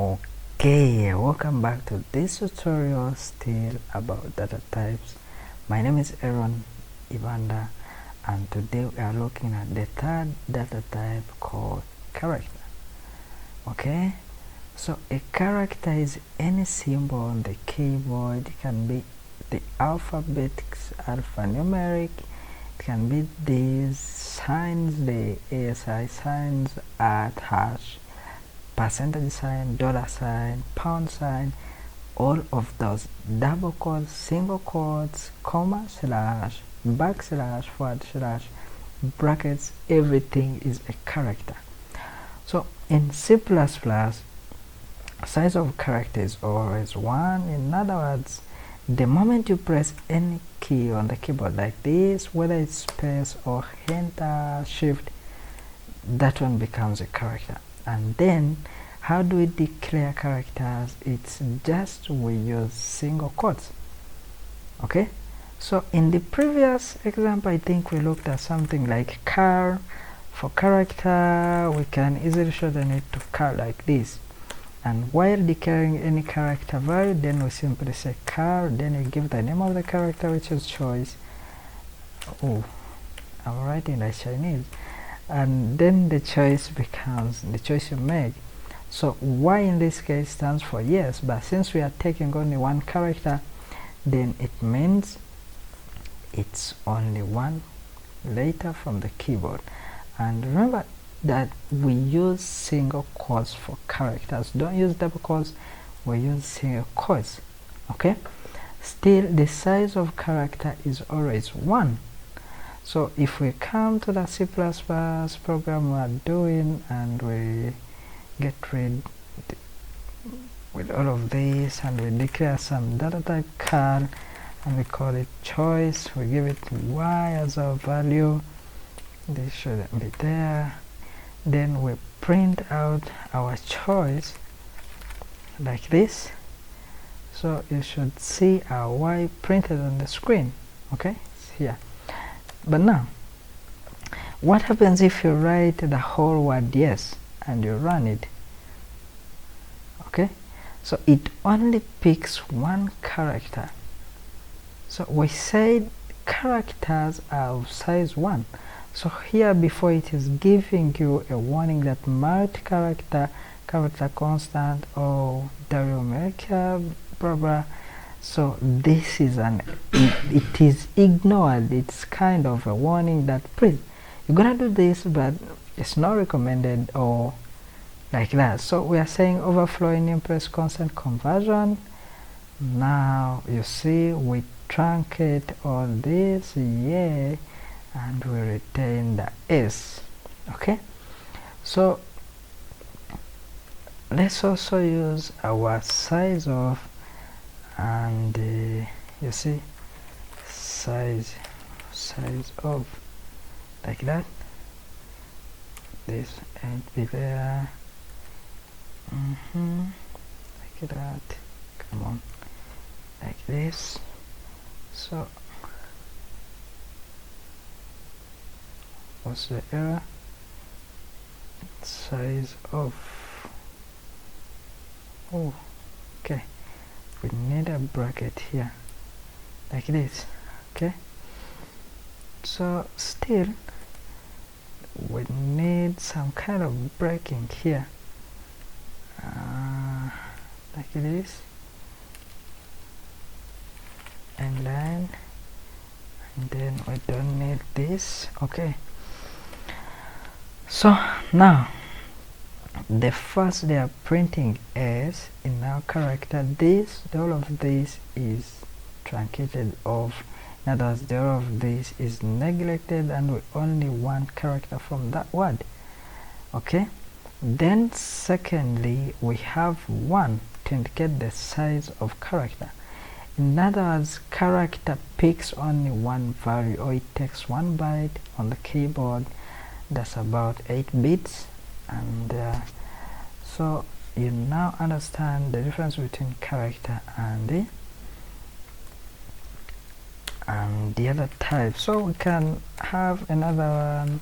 Okay, welcome back to this tutorial still about data types. My name is Aaron Ibanda, and today we are looking at the third data type called character. Okay, so a character is any symbol on the keyboard. It can be the alphanumeric, it can be these signs, the ASI signs, at, hash, percentage sign, dollar sign, pound sign, all of those, double quotes, single quotes, comma, slash, backslash, forward slash, brackets, everything is a character. So in C++, size of character is always 1. In other words, the moment you press any key on the keyboard like this, whether it's space or enter, shift, that one becomes a character. And then how do we declare characters? It's just we use single quotes. Okay, so in the previous example I think we looked at something like car. For character we can easily shorten it to car like this, and while declaring any character value, then we simply say car, then you give the name of the character, which is choice. Oh, I'm writing like Chinese. And then the choice becomes the choice you make. So Y in this case stands for yes, but since we are taking only one character, then it means it's only one letter from the keyboard. And remember that we use single quotes for characters. Don't use double quotes, we use single quotes. Okay, still the size of character is always 1. So if we come to the C++ program we are doing and we get rid with all of this and we declare some data type car and we call it choice, we give it Y as our value, this shouldn't be there, then we print out our choice like this. So you should see our Y printed on the screen. Okay, it's here. But now, what happens if you write the whole word yes and you run it? Okay, so it only picks one character. So we said characters are of size 1. So here before it is giving you a warning that multi-character, character constant, or numerical, blah blah. So this is it is ignored. It's kind of a warning that please you're gonna do this, but it's not recommended, or like that. So we are saying overflowing Impress constant conversion. Now you see we truncate all this, yeah, and we retain the S. Okay, so let's also use our size of, and you see size of like that, this ain't be there, like that, come on, like this. So what's the error? Size of, oh okay, we need a bracket here like this. Okay, so still we need some kind of breaking here, like this, and then we don't need this. Okay, so now the first they are printing S in our character, this, all of this is truncated off. In other words, the all of this is neglected and we only want character from that word. Okay, then secondly we have 1 to indicate the size of character. In other words, character picks only one value, or it takes 1 byte on the keyboard. That's about 8 bits. And so you now understand the difference between character and the other type. So we can have another one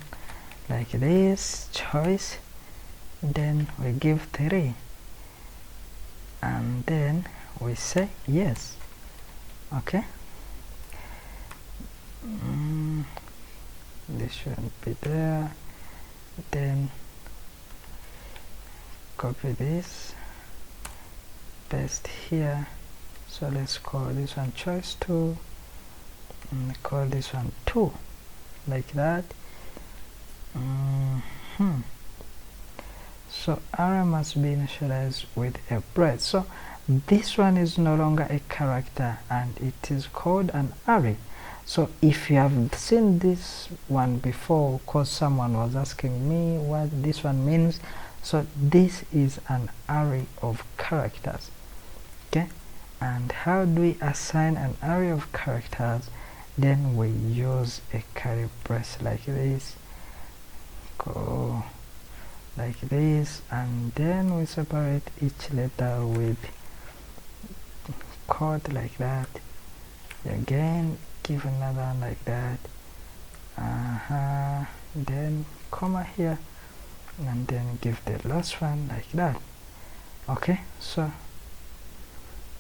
like this, choice, then we give 3, and then we say yes. Okay, this shouldn't be there. Then copy this, paste here. So let's call this one choice 2 and call this one 2, like that. So array must be initialized with a brace. So this one is no longer a character and it is called an array. So if you have seen this one before, because someone was asking me what this one means, so this is an array of characters. Okay, and how do we assign an array of characters? Then we use a curly brace like this, go like this, and then we separate each letter with chord like that. Again, give another one like that. Then comma here, and then give the last one like that. Okay, so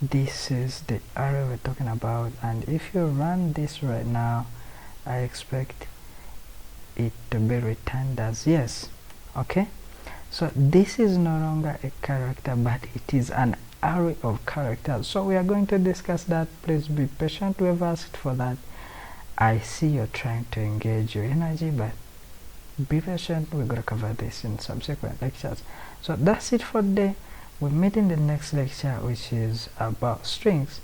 this is the array we're talking about, and if you run this right now, I expect it to be returned as yes. Okay, so this is no longer a character, but it is an array of characters. So we are going to discuss that. Please be patient. We have asked for that. I see you're trying to engage your energy, but be patient. We're going to cover this in subsequent lectures. So that's it for today. We'll meet in the next lecture, which is about strings.